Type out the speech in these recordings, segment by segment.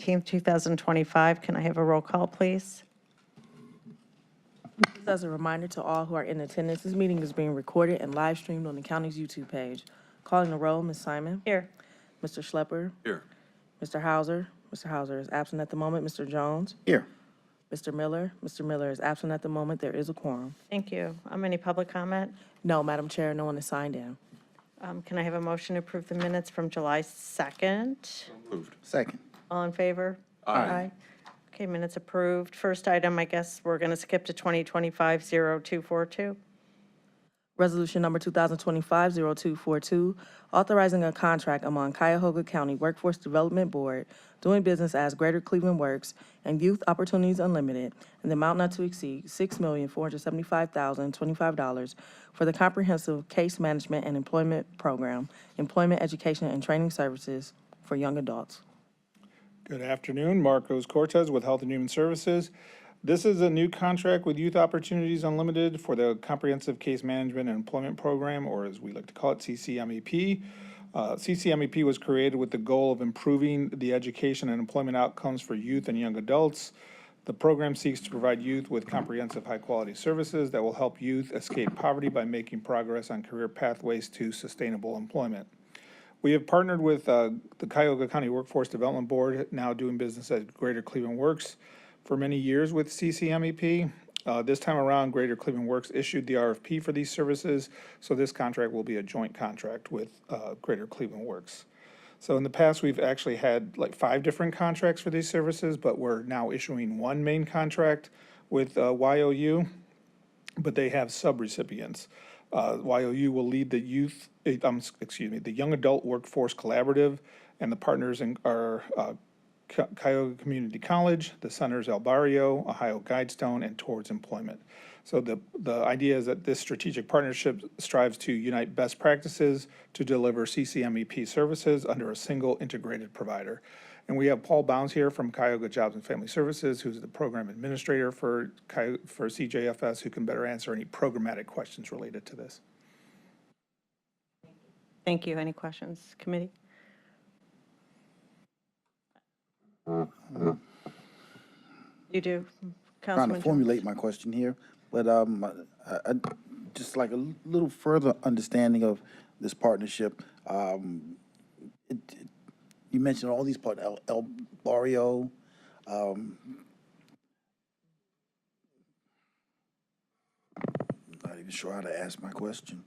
19th, 2025. Can I have a roll call, please? Just as a reminder to all who are in attendance, this meeting is being recorded and live streamed on the county's YouTube page. Calling the roll, Ms. Simon. Here. Mr. Schlepper. Here. Mr. Hauser. Mr. Hauser is absent at the moment. Mr. Jones. Here. Mr. Miller. Mr. Miller is absent at the moment. There is a quorum. Thank you. Any public comment? No, Madam Chair, no one is signed in. Can I have a motion to approve the minutes from July 2nd? Moved. Second. All in favor? Aye. Okay, minutes approved. First item, I guess we're going to skip to 2025-0242. Resolution number 2025-0242, authorizing a contract among Cuyahoga County Workforce Development Board doing business as Greater Cleveland Works and Youth Opportunities Unlimited in the amount not to exceed $6,475,025 for the Comprehensive Case Management and Employment Program, Employment Education and Training Services for Young Adults. Good afternoon, Marcos Cortez with Health and Human Services. This is a new contract with Youth Opportunities Unlimited for the Comprehensive Case Management and Employment Program, or as we like to call it, CCMEP. CCMEP was created with the goal of improving the education and employment outcomes for youth and young adults. The program seeks to provide youth with comprehensive, high-quality services that will help youth escape poverty by making progress on career pathways to sustainable employment. We have partnered with the Cuyahoga County Workforce Development Board, now doing business as Greater Cleveland Works, for many years with CCMEP. This time around, Greater Cleveland Works issued the RFP for these services, so this contract will be a joint contract with Greater Cleveland Works. So in the past, we've actually had like 5 different contracts for these services, but we're now issuing one main contract with YOU, but they have sub-recipients. YOU will lead the the Young Adult Workforce Collaborative, and the partners are Cuyahoga Community College, the Centers El Barrio, Ohio Guidestone, and Towards Employment. So the idea is that this strategic partnership strives to unite best practices to deliver CCMEP services under a single integrated provider. And we have Paul Bounds here from Cuyahoga Jobs and Family Services, who's the program administrator for CJFS, who can better answer any programmatic questions related to this. Thank you. Any questions, committee? You do, Trying Councilman to formulate my question here, but I just like a little further understanding of this partnership. You mentioned all these parts, El Barrio. Not even sure how to ask my question.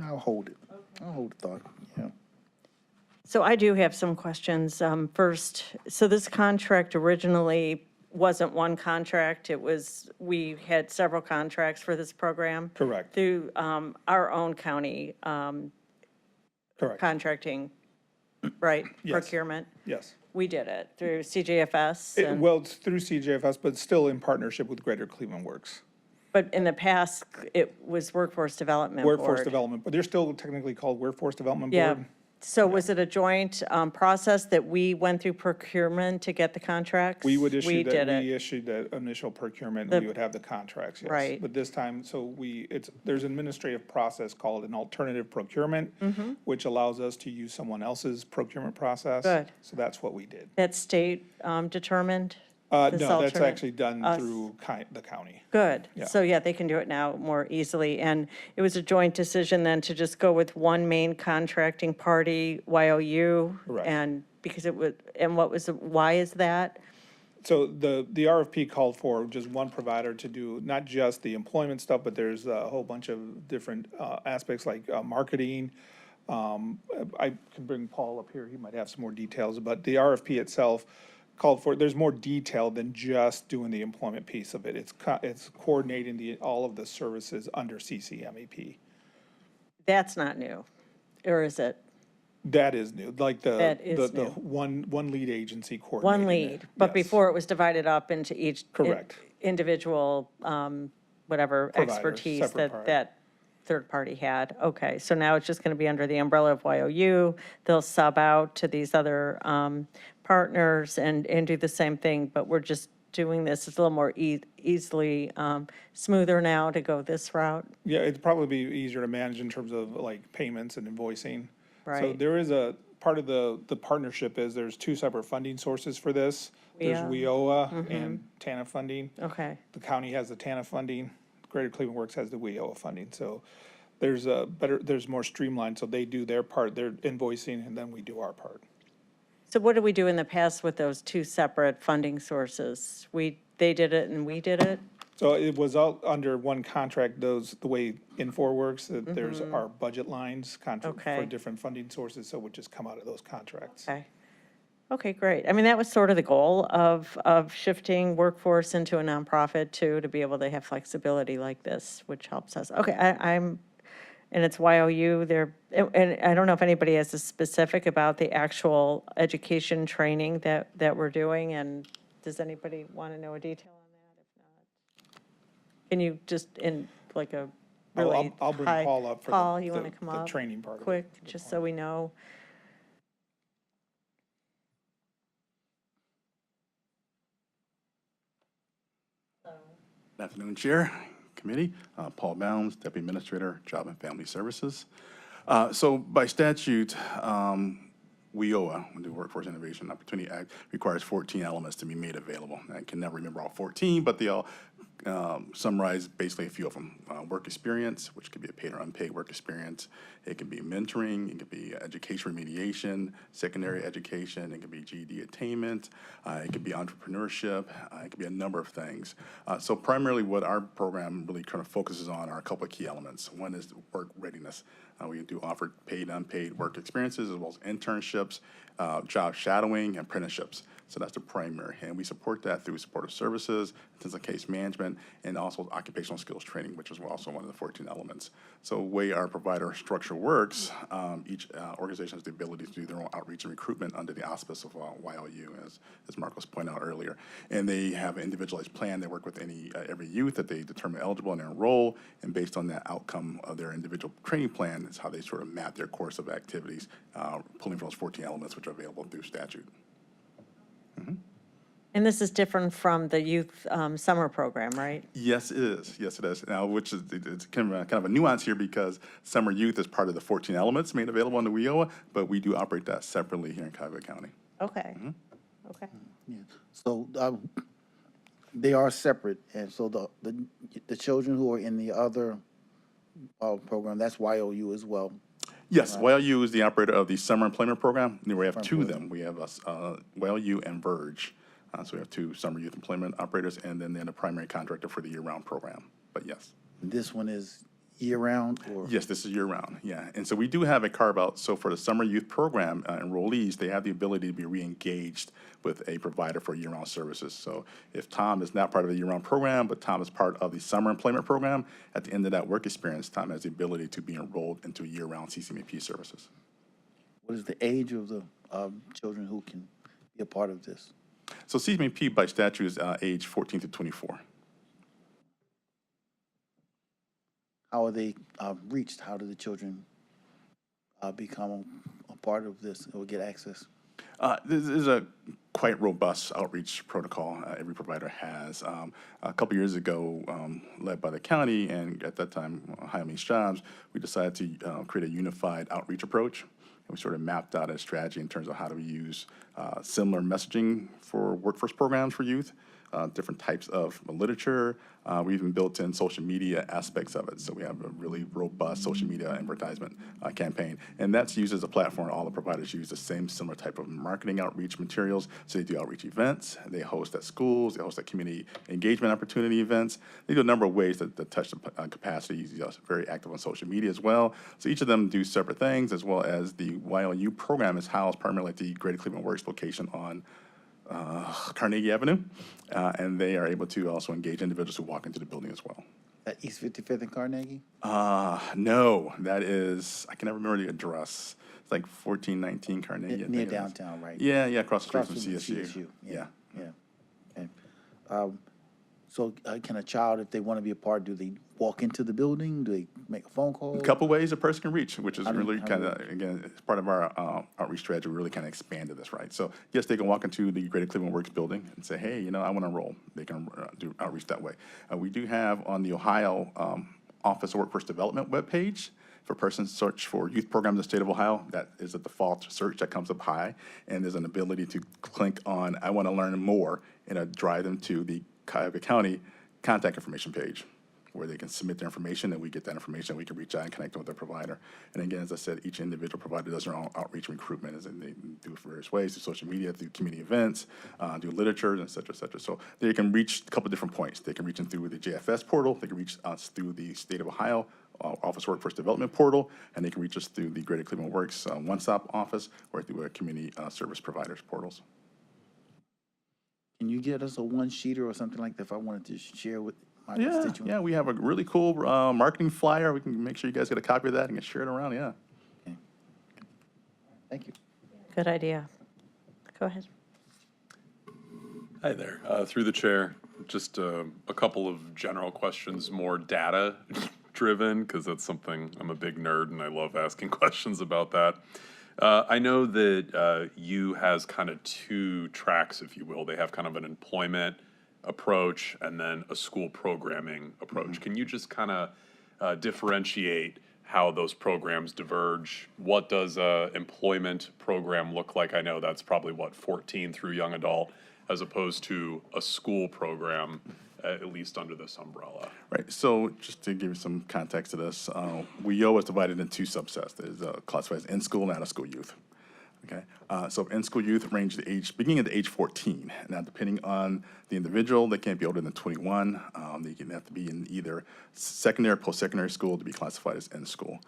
I'll hold it. I'll hold the thought, yeah. So I do have some questions. First, so this contract originally wasn't one contract. It was, we had several contracts for this program. Correct. Through our own county Correct. contracting, right? Yes. Procurement. Yes. We did it through CJFS. and- Well, it's through CJFS, but still in partnership with Greater Cleveland Works. But in the past, it was Workforce Development Board. Workforce Development, but they're still technically called Workforce Development Yeah. Board. So was it a joint process that we went through procurement to get the contracts? We would issue that, did we it. issued the initial procurement, The- and we would have the contracts, yes. Right. But this time, so there's an administrative process called an alternative procurement, which allows us to use someone else's procurement process. Good. So that's what we did. That's state determined? No, This that's alternate- actually done us? through the county. Good. Yeah. So, yeah, they can do it now more easily. And it was a joint decision then to just go with one main contracting party, YOU? Correct. And because it was, and why is that? So the RFP called for just one provider to do not just the employment stuff, but there's a whole bunch of different aspects like marketing. I can bring Paul up here, he might have some more details, but the RFP itself called for, there's more detail than just doing the employment piece of it. It's coordinating all of the services under CCMEP. That's not new, or is it? That is new, like That is the new. one lead agency coordinating One it. lead, but Yes. before it was divided up into each. Correct. Individual, whatever Provider, expertise separate part. that third party had. Okay, so now it's just going to be under the umbrella of YOU. They'll sub out to these other partners and do the same thing, but we're just doing this, it's a little more easily smoother now to go this route, Yeah, it'd probably be easier to manage in terms of like payments and invoicing. So right? there is a, part of the partnership is there's two separate funding sources for this. There's WIOA and TANF funding. Okay, The county has the TANF funding, Greater Cleveland Works has the WIOA funding. So there's more streamlined, so they do their part, their invoicing, and then we do our part. so what did we do in the past with those two separate funding sources? They did it and we did it? So it was all under one contract, the way Infor works, that there's our budget lines, contract for Okay. different funding sources, so it would just come out of those contracts. Okay. Okay, great. I mean, that was sort of the goal of shifting workforce into a nonprofit too, to be able to have flexibility like this, which helps us. Okay, and it's YOU there, and I don't know if anybody has a specific about the actual education training that we're doing, and does anybody want to know a detail on that? If not, can you just in like a really I'll bring high- Paul up for Paul, you want to the come up? training part of it. Quick, just so we know. Good afternoon, Chair, Committee. Paul Bounds, Deputy Administrator, Job and Family Services. So by statute, WIOA, the Workforce Innovation Opportunity Act, requires 14 elements to be made available. I can never remember all 14, but they all summarize basically a few of them. Work experience, which could be a paid or unpaid work experience. It could be mentoring, it could be education remediation, secondary education, it could be GED attainment, it could be entrepreneurship, it could be a number of things. So primarily what our program really kind of focuses on are a couple of key elements. One is work readiness. We do offer paid, unpaid work experiences as well as internships, job shadowing, and apprenticeships. So that's the primary, and we support that through supportive services, intensive case management, and also occupational skills training, which is also one of the 14 elements. So the way our provider structure works, each organization has the ability to do their own outreach and recruitment under the auspice of YLU, as Marcos pointed out earlier. And they have an individualized plan. They work with every youth that they determine eligible and enroll, and based on that outcome of their individual training plan is how they sort of map their course of activities, pulling from those 14 elements which are available through statute. And this is different from the youth summer program, right? Yes, it is. Yes, it is. Now, which is it's kind of a nuance here because summer youth is part of the 14 elements made available on the WIOA, but we do operate that separately here in Cuyahoga County. Okay, okay. Yeah. So they are separate, and so the children who are in the other program, that's YOU as well. Yes, YLU is the operator of the summer employment program. We have two of them. We have YLU and Verge. So we have two summer youth employment operators, and then they're the primary contractor for the year-round program. But yes. This one is year-round, or? Yes, this is year-round, yeah. And so we do have a carve-out. So for the summer youth program enrollees, they have the ability to be re-engaged with a provider for year-round services. So if Tom is not part of the year-round program, but Tom is part of the summer employment program, at the end of that work experience, Tom has the ability to be enrolled into year-round CCMP services. What is the age of the children who can be a part of this? So CCMP by statute is age 14 to 24. How are they reached? How do the children become a part of this or get access? This is a quite robust outreach protocol every provider has. A couple years ago, led by the county and at that time, High Means Jobs, we decided to create a unified outreach approach. And we sort of mapped out a strategy in terms of how do we use similar messaging for workforce programs for youth, different types of literature. We even built in social media aspects of it. So we have a really robust social media advertisement campaign. And that's used as a platform. All the providers use the same similar type of marketing outreach materials. So they do outreach events. They host at schools. They host at community engagement opportunity events. They do a number of ways that touch the capacity. Very active on social media as well. So each of them do separate things, as well as the YLU program is housed primarily at the Greater Cleveland Works location on Carnegie Avenue, and they are able to also engage individuals who walk into the building as well. At East 55th and Carnegie? No, that is, I can never remember the address. It's like 1419 Carnegie. I Near think it is. downtown, right? Yeah, across the street Across from from CSU. CSU, Yeah. yeah. Okay. So can a child, if they want to be a part, do they walk into the building? Do they make a phone call? A couple ways a person can reach, which is How do- really how kind do of, again, it's part of our outreach strategy. We really kind of expanded this, right? So yes, they can walk into the Greater Cleveland Works building and say, hey, you know, I want to enroll. They can do outreach that way. We do have on the Ohio Office of Workforce Development webpage, for persons search for youth programs in the state of Ohio, that is a default search that comes up high, and there's an ability to click on, I want to learn more, and it'll drive them to the Cuyahoga County contact information page, where they can submit their information, and we get that information, we can reach out and connect them with their provider. And again, as I said, each individual provider does their own outreach and recruitment, as in they do it for various ways, through social media, through community events, do literature, et cetera, et cetera. So they can reach a couple different points. They can reach them through the JFS portal, they can reach us through the State of Ohio Office of Workforce Development portal, and they can reach us through the Greater Cleveland Works one-stop office, or through our community service providers portals. Can you get us a one-sheeter or something like that if I wanted to share with my Yeah, constituents? yeah, we have a really cool marketing flyer. We can make sure you guys get a copy of that and can share it around, yeah. Thank you. Good idea. Go ahead. Hi there. Through the chair, just a couple of general questions, more data driven, because that's something, I'm a big nerd and I love asking questions about that. I know that U has kind of two tracks, if you will. They have kind of an employment approach and then a school programming approach. Can you just kind of differentiate how those programs diverge? What does a employment program look like? I know that's probably 14 through young adult, as opposed to a school program, at least under this umbrella. Right, so just to give you some context to this, WIO is divided into two subsets. There's classified as in-school and out-of-school youth. Okay, so in-school youth range the age, beginning at the age 14. Now, depending on the individual, they can't be older than 21. They can have to be in either secondary or post-secondary school to be classified as in-school.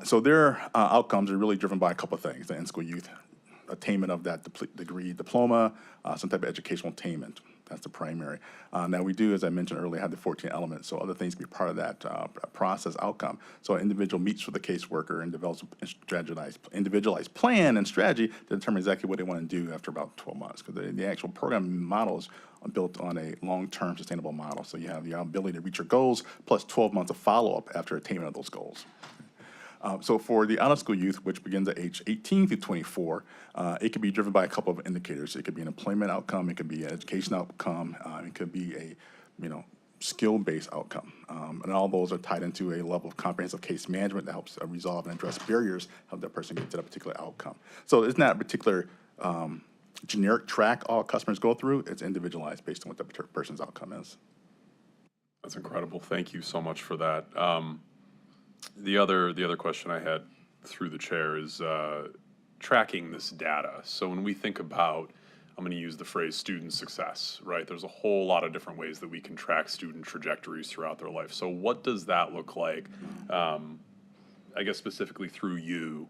So their outcomes are really driven by a couple of things. The in-school youth attainment of that degree, diploma, some type of educational attainment. That's the primary. Now, we do, as I mentioned earlier, have the 14 elements, so other things can be part of that process outcome. So an individual meets with a caseworker and develops a individualized plan and strategy to determine exactly what they want to do after about 12 months, because the actual program models are built on a long-term sustainable model. So you have the ability to reach your goals plus 12 months of follow-up after attainment of those goals. So for the out-of-school youth, which begins at age 18 through 24, it could be driven by a couple of indicators. It could be an employment outcome, it could be an education outcome, it could be a, skill-based outcome. And all those are tied into a level of comprehensive case management that helps resolve and address barriers, help that person get to that particular outcome. So it's not a particular generic track all customers go through. It's individualized based on what the person's outcome is. That's incredible. Thank you so much for that. The other question I had through the chair is tracking this data. So when we think about, I'm going to use the phrase student success, right? There's a whole lot of different ways that we can track student trajectories throughout their life. So what does that look like? I guess specifically through YOU,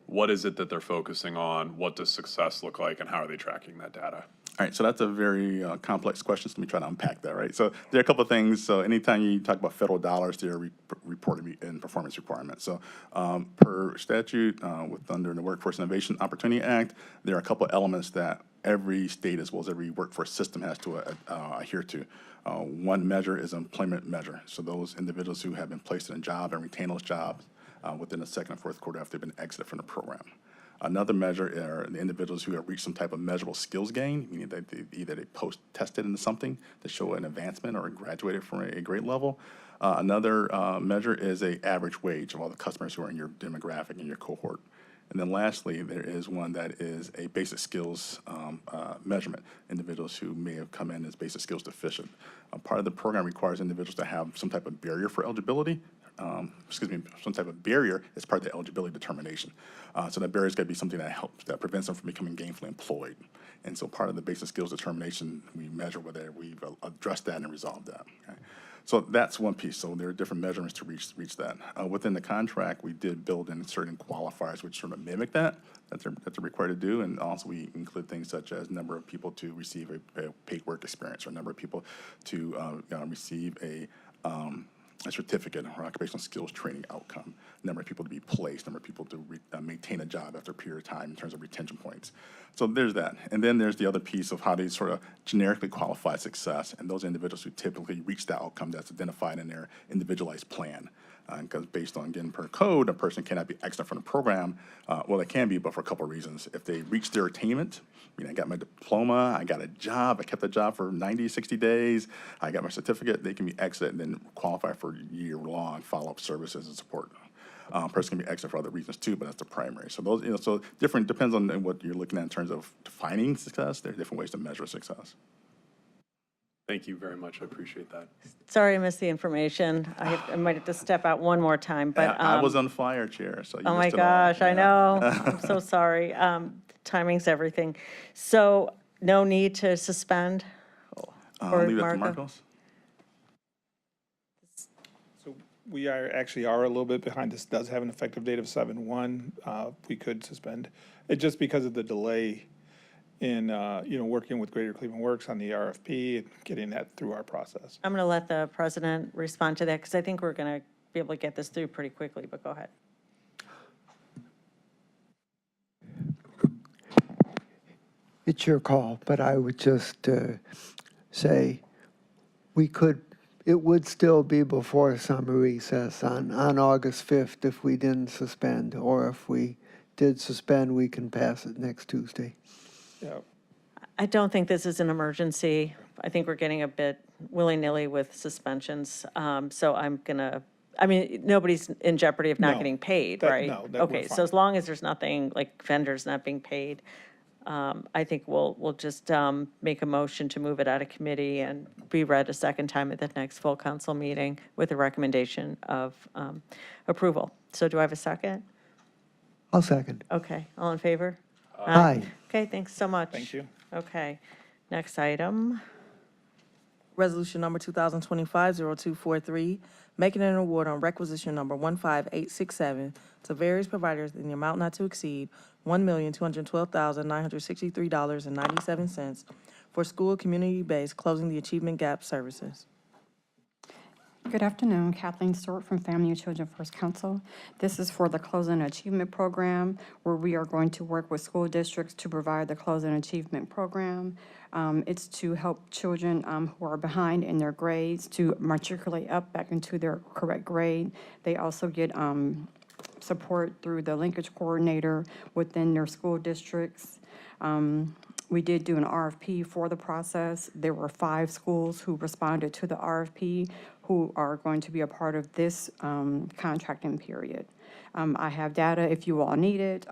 what is it that they're focusing on? What does success look like, and how are they tracking that data? All right, so that's a very complex question, so let me try to unpack that, right? So there are a couple of things. So anytime you talk about federal dollars, there are reporting and performance requirements. So per statute, under the Workforce Innovation Opportunity Act, there are a couple of elements that every state as well as every workforce system has to adhere to. One measure is employment measure. So those individuals who have been placed in a job and retain those jobs within the second and fourth quarter after they've been exited from the program. Another measure are the individuals who have reached some type of measurable skills gain, meaning that either they post-tested into something to show an advancement or graduated from a grade level. Another measure is an average wage of all the customers who are in your demographic, in your cohort. And then lastly, there is one that is a basic skills measurement, individuals who may have come in as basic skills deficient. Part of the program requires individuals to have some type of barrier for eligibility. Some type of barrier as part of the eligibility determination. So that barrier is going to be something that prevents them from becoming gainfully employed. And so part of the basic skills determination, we measure whether we've addressed that and resolved that. Okay? So that's one piece. So there are different measurements to reach that. Within the contract, we did build in certain qualifiers which sort of mimic that they're required to do. And also we include things such as number of people to receive a paid work experience, or number of people to receive a a certificate or occupational skills training outcome, number of people to be placed, number of people to maintain a job after a period of time in terms of retention points. So there's that. And then there's the other piece of how they sort of generically qualify success, and those individuals who typically reach the outcome that's identified in their individualized plan. Because based on, again, per code, a person cannot be excellent from the program. Well, they can be, but for a couple of reasons. If they reach their attainment, I got my diploma, I got a job, I kept the job for 90, 60 days, I got my certificate, they can be excellent and then qualify for year-long follow-up services and support. Person can be excellent for other reasons too, but that's the primary. So those, so different, depends on what you're looking at in terms of defining success. There are different ways to measure success. Thank you very much. I appreciate that. Sorry I missed the information. I might have to step out one more time, but. I was on fire, Chair, so you Oh my missed it all. gosh, I Yeah. know. I'm so sorry. Timing's everything. So no need to suspend? I'll Or leave it to Marco? Marcos. So we actually are a little bit behind. This does have an effective date of 7/1. We could suspend it just because of the delay in, working with Greater Cleveland Works on the RFP and getting that through our process. I'm going to let the president respond to that because I think we're going to be able to get this through pretty quickly, but go ahead. It's your call, but I would just say it would still be before summer recess on August 5th if we didn't suspend, or if we did suspend, we can pass it next Tuesday. Yeah. I don't think this is an emergency. I think we're getting a bit willy-nilly with suspensions. So I'm going to, nobody's in jeopardy of not No, getting paid, that- right? no, that we're Okay, so fine. as long as there's nothing, like vendors not being paid, I think we'll just make a motion to move it out of committee and be read a second time at the next full council meeting with a recommendation of approval. So do I have a second? I'll second. Okay, all in favor? Aye. Okay, thanks so much. Thank you. Okay, next item. Resolution number 2025-0243, making an award on requisition number 15867 to various providers in the amount not to exceed $1,212,963.97 for school community-based Closing the Achievement Gap services. Good afternoon, Kathleen Stewart from Family and Children First Council. This is for the Closing Achievement Program, where we are going to work with school districts to provide the Closing Achievement Program. It's to help children who are behind in their grades to matriculate up back into their correct grade. They also get support through the linkage coordinator within their school districts. We did do an RFP for the process. There were 5 schools who responded to the RFP who are going to be a part of this contracting period. I have data if you all need it.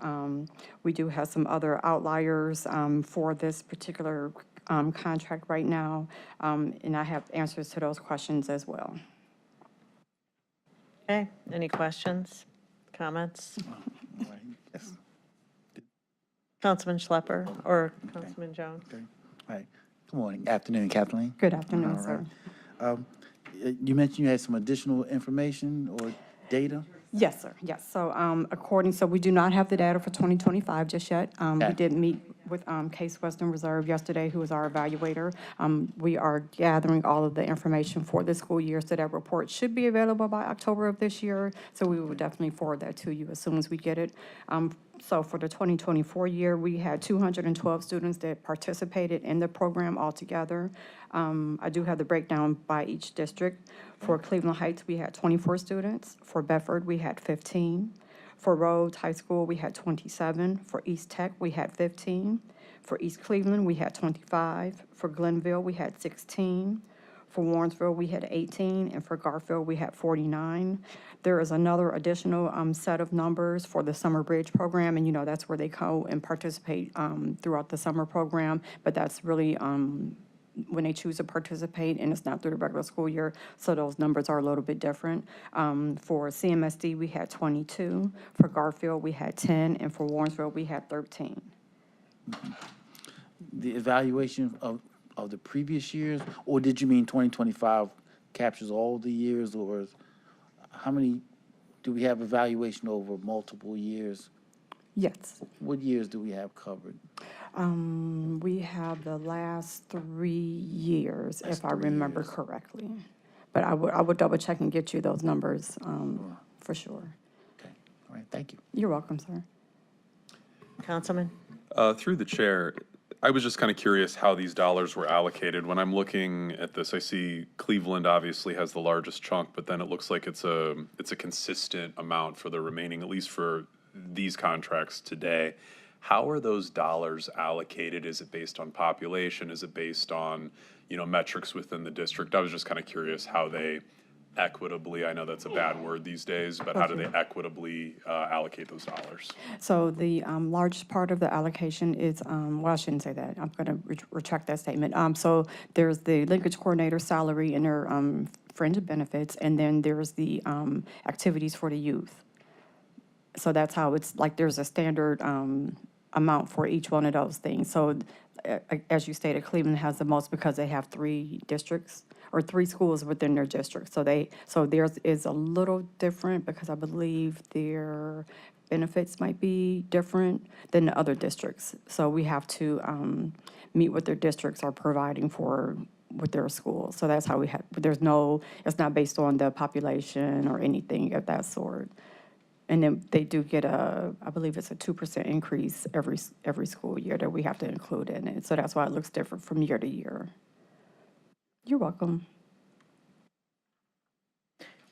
We do have some other outliers for this particular contract right now, and I have answers to those questions as well. Okay, any questions, comments? All right, yes. Councilman Schlepper or Councilman Jones? Okay. All right. Good morning, afternoon, Kathleen. Good afternoon, All sir. right. You mentioned you had some additional information or data? Yes, sir, yes. So so we do not have the data for 2025 just yet. We Okay. did meet with Case Western Reserve yesterday, who is our evaluator. We are gathering all of the information for this school year, so that report should be available by October of this year. So we will definitely forward that to you as soon as we get it. So for the 2024 year, we had 212 students that participated in the program altogether. I do have the breakdown by each district. For Cleveland Heights, we had 24 students. For Bedford, we had 15. For Rhodes High School, we had 27. For East Tech, we had 15. For East Cleveland, we had 25. For Glenville, we had 16. For Warrensville, we had 18, and for Garfield, we had 49. There is another additional set of numbers for the Summer Bridge program, and that's where they go and participate throughout the summer program, but that's really when they choose to participate, and it's not through the regular school year, so those numbers are a little bit different. For CMSD, we had 22. For Garfield, we had 10, and for Warrensville, we had 13. The evaluation of the previous years, or did you mean 2025 captures all the years, or how many, do we have evaluation over multiple years? Yes. What years do we have covered? We have the last 3 years, if I remember correctly. But I would double check and get you those numbers, for sure. Okay, all right, thank you. You're welcome, sir. Councilman? Through the chair, I was just kind of curious how these dollars were allocated. When I'm looking at this, I see Cleveland obviously has the largest chunk, but then it looks like it's a consistent amount for the remaining, at least for these contracts today. How are those dollars allocated? Is it based on population? Is it based on, metrics within the district? I was just kind of curious how they equitably, I know that's a bad word these days, but how do they equitably allocate those dollars? So the largest part of the allocation is, well, I shouldn't say that. I'm going to retract that statement. So there's the linkage coordinator salary and their fringe benefits, and then there's the activities for the youth. So that's how it's like there's a standard amount for each one of those things. So as you stated, Cleveland has the most because they have 3 districts or 3 schools within their district. So theirs is a little different because I believe their benefits might be different than the other districts. So we have to meet what their districts are providing for with their schools. So that's how we have, it's not based on the population or anything of that sort. And then they do get I believe it's a 2% increase every school year that we have to include in it. So that's why it looks different from year to year. You're welcome.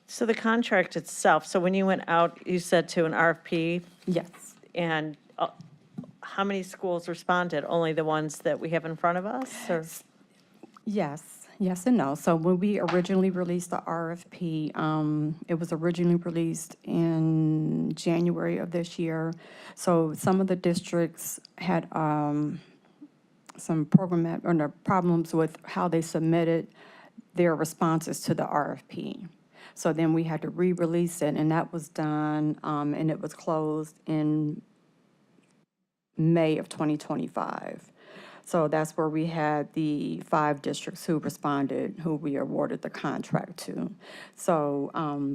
So the contract itself, so when you went out, you said to an RFP, Yes. and how many schools responded? Only the ones that we have in front of us, or? Yes and no. So when we originally released the RFP, it was originally released in January of this year. So some of the districts had some problems with how they submitted their responses to the RFP. So then we had to re-release it, and that was done, and it was closed in May of 2025. So that's where we had the 5 districts who responded, who we awarded the contract to. So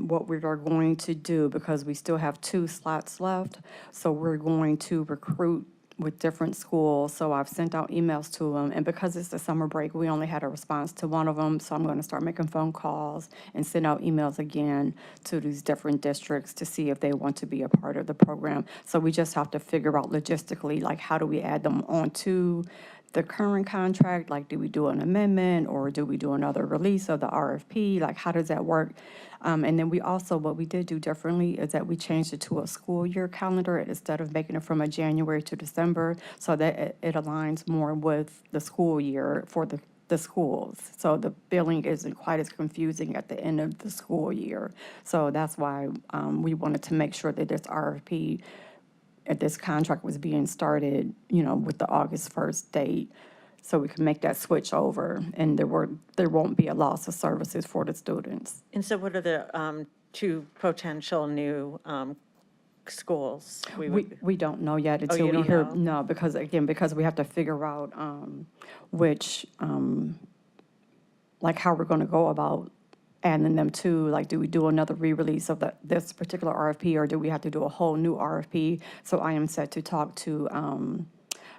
what we are going to do, because we still have 2 slots left, so we're going to recruit with different schools. So I've sent out emails to them, and because it's the summer break, we only had a response to one of them. So I'm going to start making phone calls and send out emails again to these different districts to see if they want to be a part of the program. So we just have to figure out logistically, like, how do we add them onto the current contract? Like, do we do an amendment, or do we do another release of the RFP? Like, how does that work? And then we also, what we did do differently is that we changed it to a school year calendar instead of making it from a January to December, so that it aligns more with the school year for the schools. So the billing isn't quite as confusing at the end of the school year. So that's why we wanted to make sure that this RFP, this contract was being started, with the August 1st date, so we can make that switch over, and there won't be a loss of services for the students. And so what are the 2 potential new schools? We don't know yet you until we don't hear, know? no, because we have to figure out which, like, how we're going to go about adding them to, like, do we do another re-release of this particular RFP, or do we have to do a whole new RFP? So I am set to talk to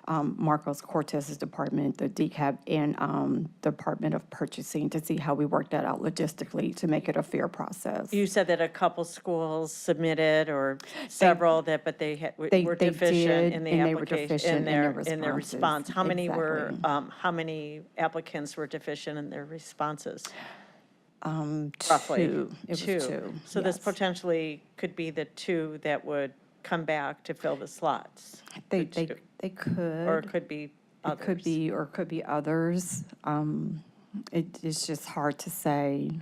Marcos Cortez's department, the DCAP, and Department of Purchasing to see how we work that out logistically to make it a fair process. You said that a couple schools submitted, or several but they were they deficient did, in the and they were application, deficient in their response. How many were, Exactly. how many applicants were deficient in their responses? Roughly? Two. It was 2. So this yes. potentially could be the 2 that would come back to fill the slots? They The 2. they could. Or it could be others? It could be, or it could be others. It's just hard to say.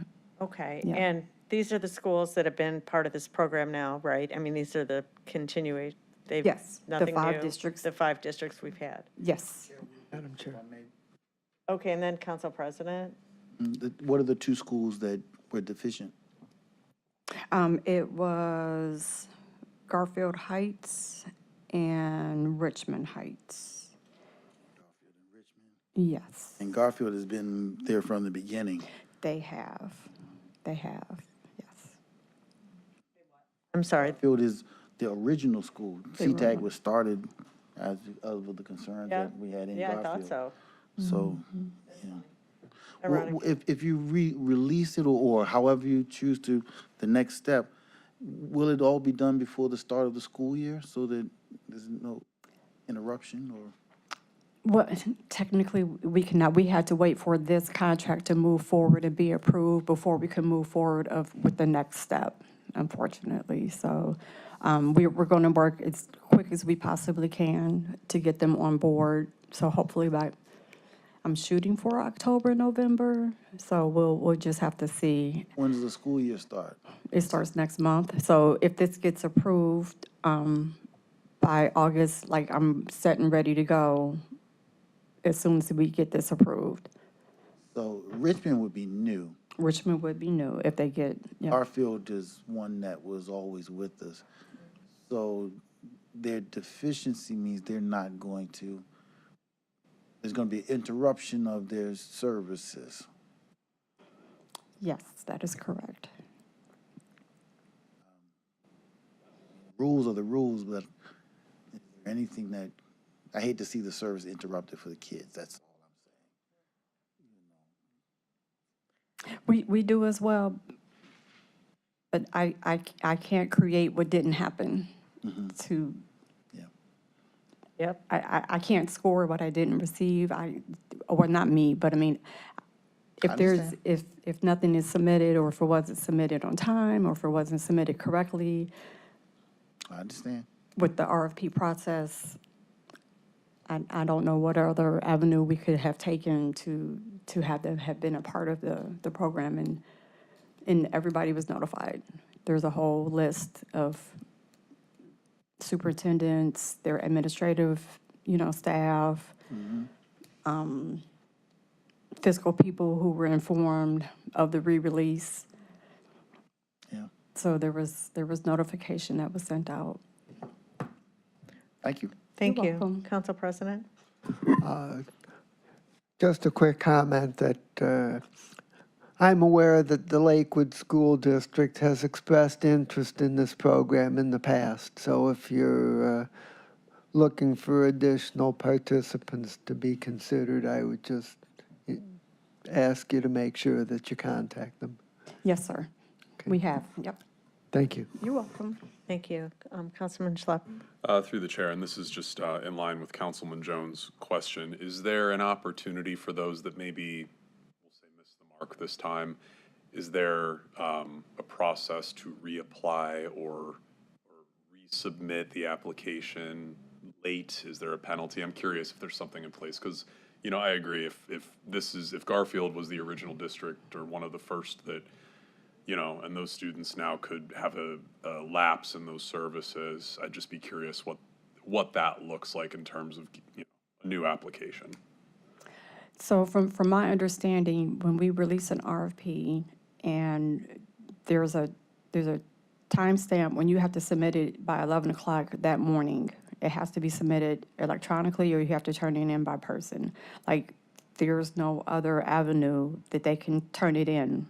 Okay, Yeah. and these are the schools that have been part of this program now, right? I mean, these are the continuation, they've, Yes, the nothing new? 5 districts. The 5 districts we've had. Yes. Madam Chair. Okay, and then Council President? What are the 2 schools that were deficient? It was Garfield Heights and Richmond Heights. Yes, And Garfield has been there from the beginning. they have. Yes. I'm sorry, Garfield is the original school. They were. CTAG was started of the concerns Yeah. that we had in yeah, I Garfield. thought so. So, yeah. Ironic. If you release it or however you choose to, the next step, will it all be done before the start of the school year so that there's no interruption or? Well, technically, we cannot, we had to wait for this contract to move forward and be approved before we can move forward with the next step, unfortunately. So we're going to work as quick as we possibly can to get them on board. So hopefully I'm shooting for October, November. So we'll just have to see. When does the school year start? It starts next month. So if this gets approved by August, like I'm set and ready to go as soon as we get this approved. So Richmond would be new. Richmond would be new if they get, yeah. Garfield is one that was always with us. So their deficiency means they're not going to, there's going to be interruption of their services. Yes, that is correct. Rules are the rules, but is there anything that, I hate to see the service interrupted for the kids, that's all I'm saying. We do as well, but I can't create what didn't happen to, Yeah. Yep. I can't score what I didn't receive. Or not me, but I mean, if there's, understand. if nothing is submitted, or if it wasn't submitted on time, or if it wasn't submitted correctly I understand. with the RFP process, I don't know what other avenue we could have taken to have them have been a part of the program, and everybody was notified. There's a whole list of superintendents, their administrative, staff, fiscal people who were informed of the re-release. Yeah. So there was notification that was sent out. Thank you. Thank You're you. welcome. Council President? Just a quick comment that I'm aware that the Lakewood School District has expressed interest in this program in the past. So if you're looking for additional participants to be considered, I would just ask you to make sure that you contact them. Yes, sir. We have, yep. Thank you. You're welcome. Thank you. Councilman Schlepp? Through the chair, and this is just in line with Councilman Jones' question, is there an opportunity for those that maybe, we'll say, missed the mark this time? Is there a process to reapply or resubmit the application late? Is there a penalty? I'm curious if there's something in place, because, I agree, if Garfield was the original district or one of the first that, and those students now could have a lapse in those services, I'd just be curious what that looks like in terms of a new application. So from my understanding, when we release an RFP and there's a timestamp when you have to submit it by 11 o'clock that morning, it has to be submitted electronically or you have to turn it in by person. Like, there's no other avenue that they can turn it in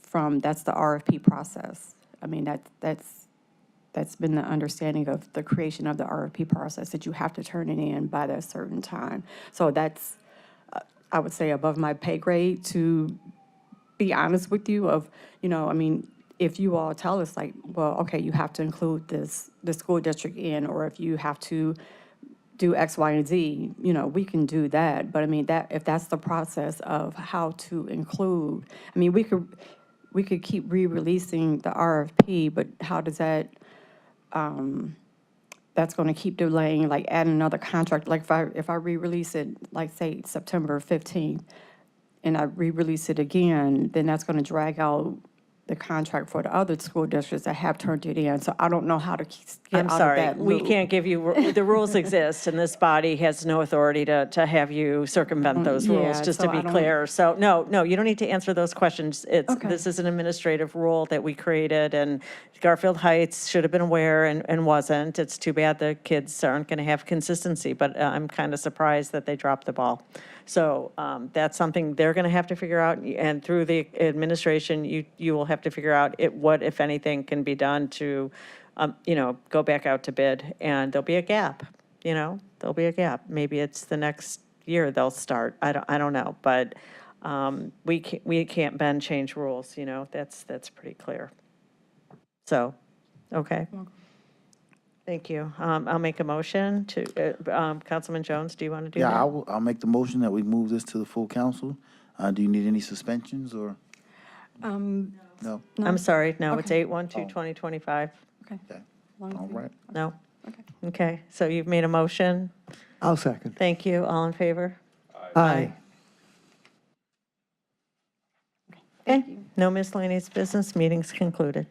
from. That's the RFP process. I mean, that's been the understanding of the creation of the RFP process, that you have to turn it in by that certain time. So that's, I would say, above my pay grade, to be honest with you, of, I mean, if you all tell us, like, well, okay, you have to include the school district in, or if you have to do X, Y, and Z, we can do that. But I mean, that if that's the process of how to include, I mean, we could keep re-releasing the RFP, but how does that, that's going to keep delaying, like adding another contract. Like if I re-release it, like say September 15th, and I re-release it again, then that's going to drag out the contract for the other school districts that have turned it in. So I don't know how to get I'm out of sorry, that we loop. can't give you, the rules exist, and this body has no authority to have you circumvent those rules, yeah, just so to be I don't- clear. So, no, you don't need to answer those questions. Okay. This is an administrative rule that we created, and Garfield Heights should have been aware and wasn't. It's too bad the kids aren't going to have consistency, but I'm kind of surprised that they dropped the ball. So that's something they're going to have to figure out, and through the administration, you will have to figure out what, if anything, can be done to, go back out to bid, and there'll be a gap, there'll be a gap. Maybe it's the next year they'll start. I don't know, but we can't bend, change rules, you know, that's pretty clear. So, okay. Thank you. I'll make a motion to, Councilman Jones, do you want to do that? Yeah, I'll make the motion that we move this to the full council. Do you need any suspensions or, no? I'm sorry, no, it's Okay. 8/12/2025. Okay. Okay, Long as all you- right. No? Okay. Okay, so you've made a motion. I'll second. Thank you. All in favor? Aye. Okay, no miscellaneous business, meeting's concluded.